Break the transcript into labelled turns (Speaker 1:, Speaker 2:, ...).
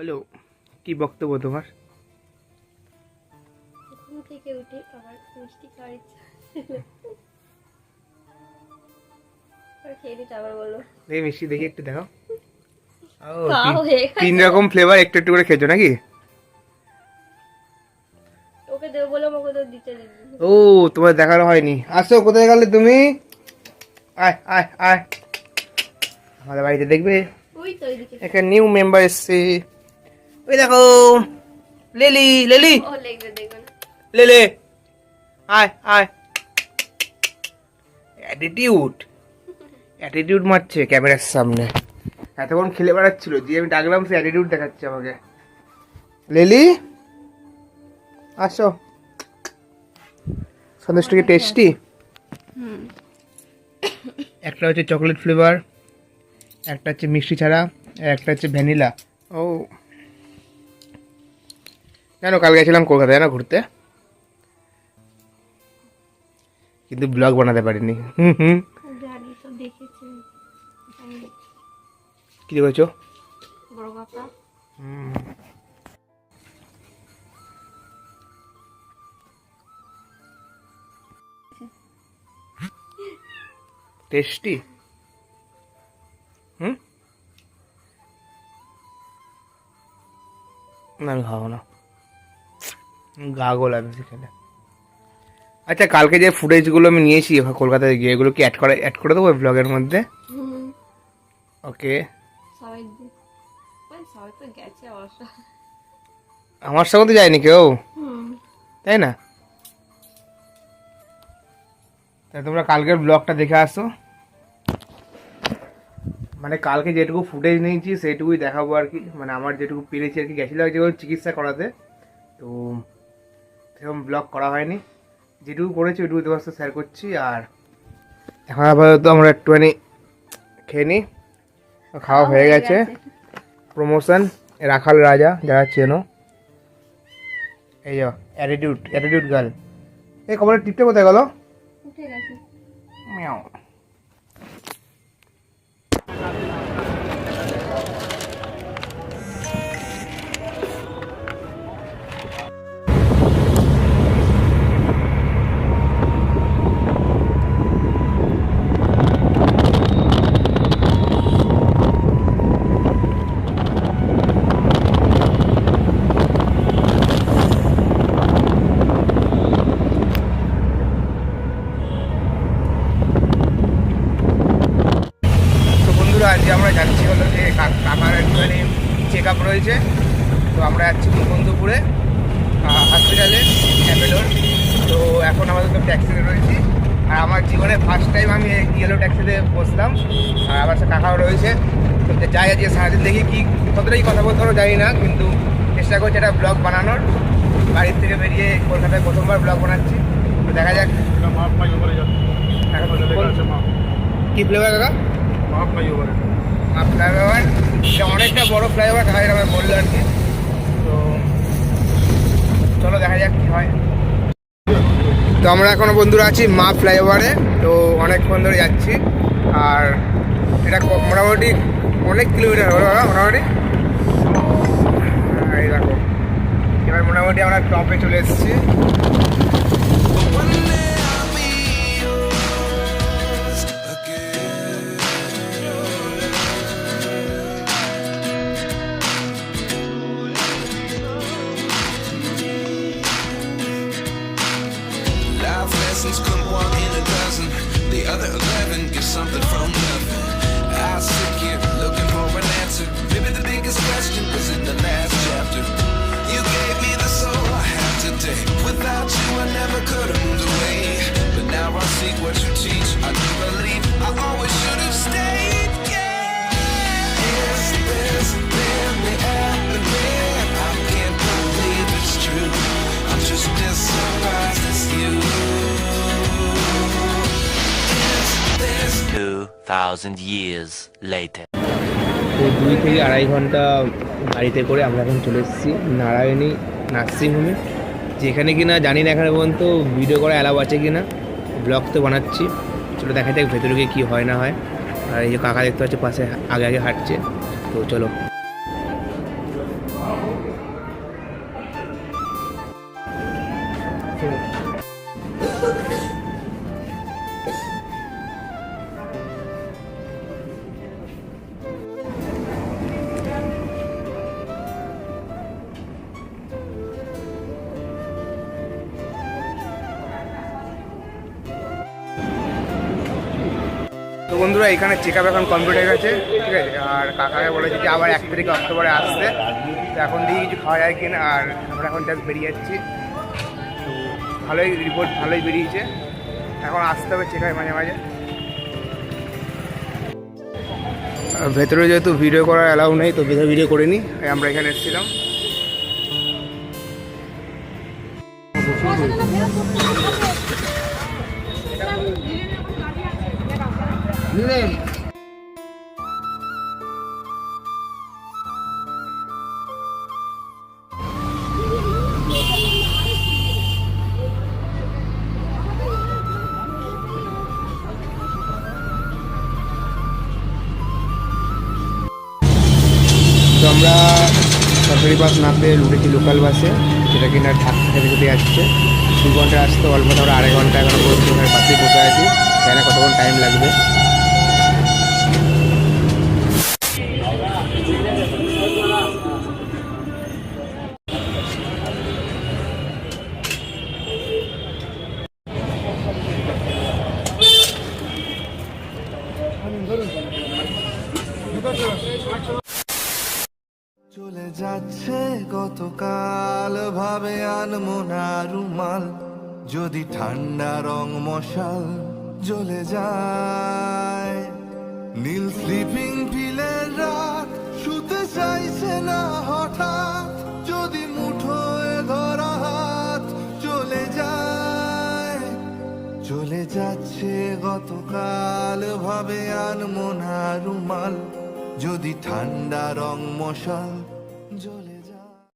Speaker 1: বলো কি বক্তব্য তোমার?
Speaker 2: ঘুম থেকে উঠে আবার মিষ্টি খাওয়ার ইচ্ছা খেয়ে দিতে আবার বলো
Speaker 1: দেখি মিষ্টি দেখি একটু দেখো। ও
Speaker 2: খাও হয়ে গেছে।
Speaker 1: 3 রকম ফ্লেভার একটু একটু করে খেয়েছো নাকি?
Speaker 2: ওকে দেবো বলে আমাকে তো দিতে দিবি।
Speaker 1: ও তোমার দেখানো হয়নি। আসো, কোথায় গেলে তুমি? আয় আয় আয়, আমাদের বাড়িতে দেখবে
Speaker 2: ওই তো ওইদিকে
Speaker 1: একটা নিউ মেম্বার এসছে। ওই দেখো লিলি, লিলি
Speaker 2: ও লাগবে দেখো না।
Speaker 1: লিলি, আয় আয়। অ্যাটিটিউড অ্যাটিটিউড মারছে ক্যামেরার সামনে। এতক্ষণ খেলে বেড়াচ্ছিল, যে আমি ডাকলাম সে অ্যাটিটিউড দেখাচ্ছে আমাকে। লিলি আসো। সন্দেশটা কি টেস্টি? একটা হচ্ছে চকলেট ফ্লেভার, একটা হচ্ছে মিষ্টি ছাড়া, আর একটা হচ্ছে ভ্যানিলা। ও জানো কাল গেছিলাম কলকাতায় না ঘুরতে, কিন্তু ব্লগ বানাতে পারিনি।
Speaker 2: জানি তো, দেখেছি।
Speaker 1: কি দেখেছো?
Speaker 2: বড় কাকা
Speaker 1: টেস্টি। না আমি খাবো না, গা গোলা বেশি খেলে। আচ্ছা কালকে যে ফুটেজগুলো আমি নিয়েছি কলকাতায় গিয়ে, এগুলো কি অ্যাড করে দেবো ব্লগের মধ্যে? ওকে।
Speaker 2: সবাই সবাই তো গেছে অবশ্য।
Speaker 1: আমার সঙ্গে তো যায়নি কেউ, তাই না? তাই তোমরা কালকের ব্লগটা দেখে আসো। মানে কালকে যেটুকু ফুটেজ নিয়েছি সেইটুকুই দেখাবো আর কি। মানে আমার যেটুকু পেরেছি আর কি। গেছিলাম যেগুলো চিকিৎসা করাতে, তো সেরকম ব্লগ করা হয়নি। যেটুকু করেছি ওইটুকু তোমার সাথে শেয়ার করছি। আর এখন আপাতত আমরা একটুখানি খেয়ে নিই। খাওয়া হয়ে গেছে। প্রমোশন রাখাল রাজা, যারা চেনো। এই যা অ্যাটিটিউড, অ্যাটিটিউড গার্ল। এই কবরের টিপটা কোথায় গেল?
Speaker 2: উঠে গেছে।
Speaker 1: মিয়াও। আজকে আমরা যাচ্ছি হলো যে কাকার একটুখানি চেক আপ রয়েছে, তো আমরা যাচ্ছি মুকুন্দপুরে হসপিটালে অ্যাপেলোর। তো এখন আমাদের তো ট্যাক্সিতে রয়েছি। আর আমার জীবনে ফার্স্ট টাইম আমি ইয়েলো ট্যাক্সিতে বসলাম, আর আমার সাথে কাকাও রয়েছে। তো যাই আজকে সারাদিন দেখি কি কতটাই কথা বলতে পারো জানি না, কিন্তু চেষ্টা করছি একটা ব্লগ বানানোর। বাড়ির থেকে বেরিয়ে কলকাতায় প্রথমবার ব্লগ বানাচ্ছি, তো দেখা যাক। কি ফ্লেভার কাকা? ফ্লাইওভার, অনেকটা বড় ফ্লাইওভার কাকা আমার বললো আর কি। তো চলো দেখা যাক কি হয়। তো আমরা এখনো বন্ধুরা আছি মা ফ্লাইওভারে, তো অনেকক্ষণ ধরে যাচ্ছি। আর এটা মোটামুটি অনেক কিলোমিটার হলো মোটামুটি। এই দেখো এবার মোটামুটি আমরা টপে চলে এসেছি।
Speaker 3: Come one in a dozen, the other 11 get something from nothing. I sit here looking for an answer. Maybe the biggest question was in the last chapter. You gave me the soul I have today. Without you I never could have moved away. But now I see what you teach. I do believe I always should have stayed. Yeah. Is this really happening? I can't believe it's true. I'm just as surprised as you.
Speaker 4: 2,000 years later.
Speaker 1: তো 2 থেকে 2.5 ঘন্টা গাড়িতে করে আমরা এখন চলে এসেছি নারায়ণী নার্সিংহোমে, যেখানে কিনা জানি না এখানে পর্যন্ত ভিডিও করা অ্যালাউ আছে কি না। ব্লগ তো বানাচ্ছি, চলো দেখা যাক ভেতরে গিয়ে কী হয় না হয়। আর এই যে কাকা দেখতে পাচ্ছে পাশে আগে আগে হাঁটছে, তো চলো। বন্ধুরা এখানে চেক আপ এখন কমপ্লিট হয়ে গেছে, ঠিক আছে। আর কাকাকে বলেছে যে আবার 1 তারিখে অক্টোবরে আসতে। তো এখন দিয়ে কিছু খাওয়া যায় কিনা, আর আমরা এখন জাস্ট বেরিয়ে যাচ্ছি। তো ভালোই রিপোর্ট ভালোই বেরিয়েছে, এখন আসতে হবে চেক আপ মাঝে মাঝে। ভেতরে যেহেতু ভিডিও করা অ্যালাউ নেই, তো ভেতরে ভিডিও করে নিই, আমরা এখানে এসেছিলাম। তো আমরা সরকারি বাস না পেয়ে উঠেছি লোকাল বাসে, যেটা কিনা ঢাকা থেকে যদি আসছে 2 ঘন্টা আসতে, অল্প আমরা 2.5 ঘন্টা এখন পর্যন্ত ওখানে বাসে বসে আছি। জানি না কতক্ষণ টাইম লাগবে।
Speaker 5: চলে যাচ্ছে গতকাল, ভাবে আনমোনা রুমাল, যদি ঠান্ডা রং মশাল জ্বলে যায়। নীল স্লিপিং পিলের রাত, শুতে চাইছে না হঠাৎ, যদি মুঠোয় ধরা হাত চলে যায়। চলে যাচ্ছে গতকাল, ভাবে আনমোনা রুমাল, যদি ঠান্ডা রং মশাল